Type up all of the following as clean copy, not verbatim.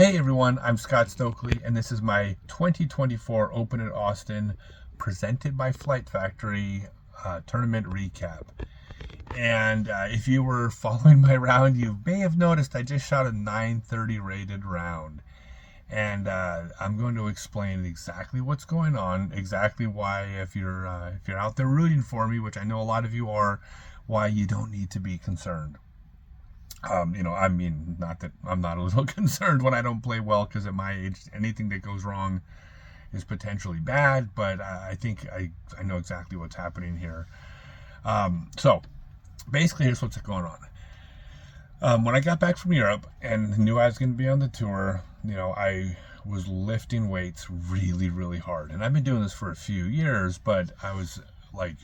Hey everyone, I'm Scott Stokely, and this is my 2024 Open at Austin presented by Flight Factory tournament recap. And if you were following my round, you may have noticed I just shot a 930 rated round. And I'm going to explain exactly what's going on, exactly why if you're out there rooting for me, which I know a lot of you are, why you don't need to be concerned. I mean, not that I'm not a little concerned when I don't play well, because at my age, anything that goes wrong is potentially bad, but I think I know exactly what's happening here. So basically, here's what's going on. When I got back from Europe and knew I was going to be on the tour, I was lifting weights really, really hard. And I've been doing this for a few years, but I was like,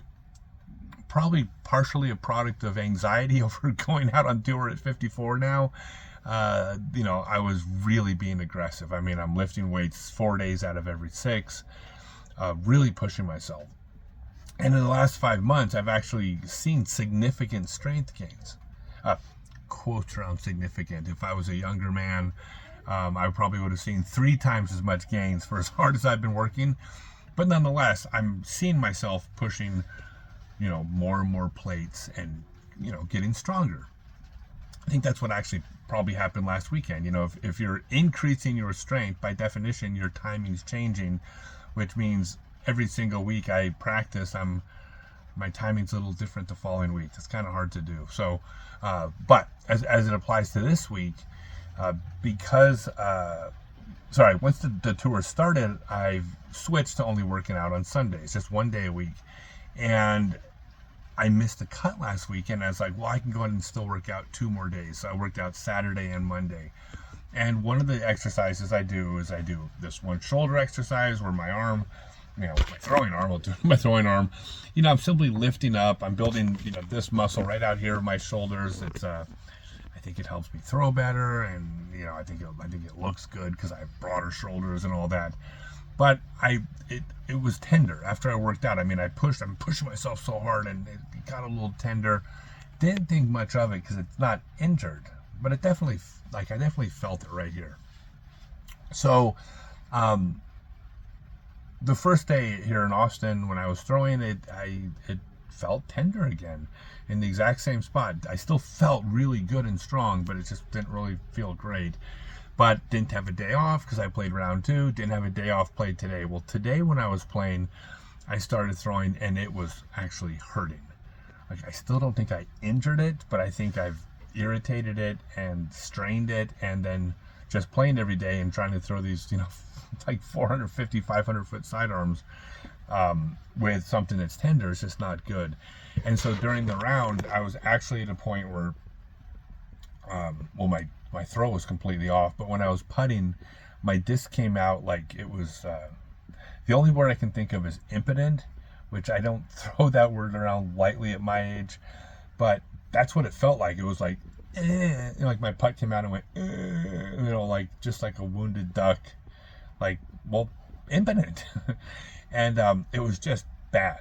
probably partially a product of anxiety over going out on tour at 54 now. I was really being aggressive. I mean, I'm lifting weights 4 days out of every 6, really pushing myself. And in the last 5 months, I've actually seen significant strength gains. Quotes around significant. If I was a younger man, I probably would have seen 3 times as much gains for as hard as I've been working. But nonetheless, I'm seeing myself pushing more and more plates and, getting stronger. I think that's what actually probably happened last weekend. If you're increasing your strength, by definition, your timing's changing, which means every single week I practice, my timing's a little different the following week. It's kind of hard to do. So, but as it applies to this week, once the tour started, I've switched to only working out on Sundays, just 1 day a week. And I missed a cut last weekend. I was like, well, I can go ahead and still work out 2 more days. So I worked out Saturday and Monday. And one of the exercises I do is this one shoulder exercise where my arm, my throwing arm, I'm simply lifting up. I'm building, this muscle right out here, my shoulders. It's, I think it helps me throw better. And, I think it looks good because I have broader shoulders and all that. But it was tender after I worked out. I mean, I'm pushing myself so hard, and it got a little tender. Didn't think much of it because it's not injured, but I definitely felt it right here. So, the first day here in Austin when I was throwing it, it felt tender again in the exact same spot. I still felt really good and strong, but it just didn't really feel great. But didn't have a day off because I played round 2. Didn't have a day off, played today. Well, today when I was playing, I started throwing and it was actually hurting. Like, I still don't think I injured it, but I think I've irritated it and strained it, and then just playing every day and trying to throw these, like 450, 500 foot sidearms with something that's tender is just not good. And so during the round, I was actually at a point where, my throw was completely off, but when I was putting, my disc came out like it was, the only word I can think of is impotent, which I don't throw that word around lightly at my age, but that's what it felt like. It was like, like my putt came out and went, like just like a wounded duck, like, well, impotent. And it was just bad.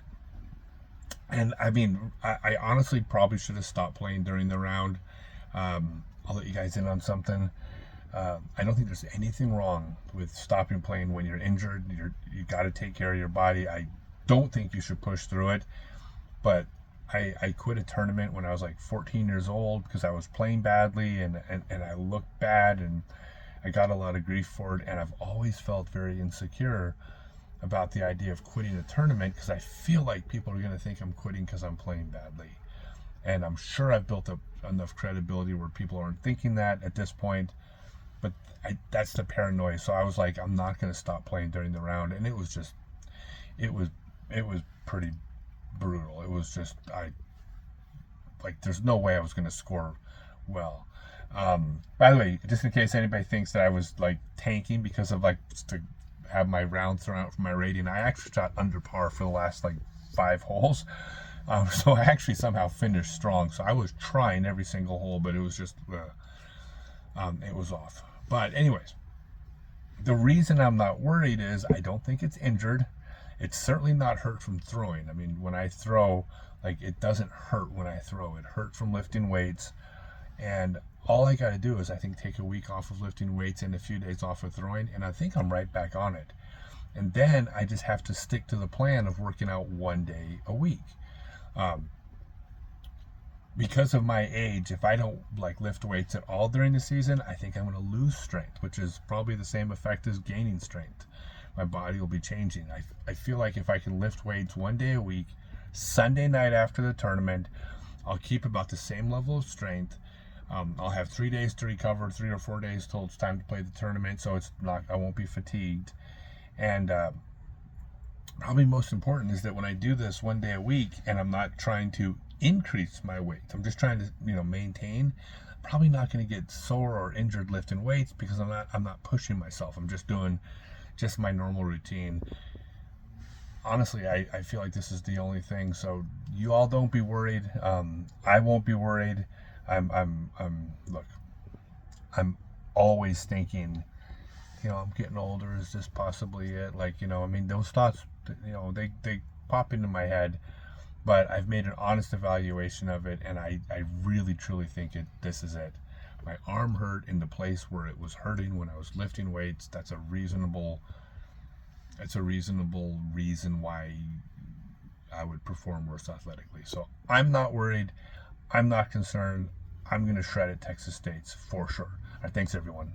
And I mean, I honestly probably should have stopped playing during the round. I'll let you guys in on something. I don't think there's anything wrong with stopping playing when you're injured. You got to take care of your body. I don't think you should push through it. But I quit a tournament when I was like 14 years old because I was playing badly and I looked bad, and I got a lot of grief for it. And I've always felt very insecure about the idea of quitting a tournament because I feel like people are going to think I'm quitting because I'm playing badly. And I'm sure I've built up enough credibility where people aren't thinking that at this point. But that's the paranoia. So I was like, I'm not going to stop playing during the round. And it was pretty brutal. It was just, there's no way I was going to score well. By the way, just in case anybody thinks that I was like tanking because of just to have my round thrown out for my rating, I actually shot under par for the last 5 holes. So I actually somehow finished strong. So I was trying every single hole, but it was just, it was off. But anyways, the reason I'm not worried is I don't think it's injured. It's certainly not hurt from throwing. I mean, when I throw, it doesn't hurt when I throw. It hurt from lifting weights. And all I got to do is, I think, take a week off of lifting weights and a few days off of throwing, and I think I'm right back on it. And then I just have to stick to the plan of working out 1 day a week. Because of my age, if I don't like lift weights at all during the season, I think I'm going to lose strength, which is probably the same effect as gaining strength. My body will be changing. I feel like if I can lift weights 1 day a week, Sunday night after the tournament, I'll keep about the same level of strength. I'll have 3 days to recover, 3 or 4 days till it's time to play the tournament, so I won't be fatigued. And probably most important is that when I do this 1 day a week, and I'm not trying to increase my weight, I'm just trying to maintain, I'm probably not going to get sore or injured lifting weights, because I'm not pushing myself. I'm just doing just my normal routine. Honestly, I feel like this is the only thing. So you all don't be worried. I won't be worried. Look, I'm always thinking, I'm getting older. Is this possibly it? Like, I mean, those thoughts, they pop into my head, but I've made an honest evaluation of it, and I really truly think this is it. My arm hurt in the place where it was hurting when I was lifting weights. That's a reasonable reason why I would perform worse athletically. So I'm not worried. I'm not concerned. I'm going to shred at Texas State's for sure. All right, thanks everyone.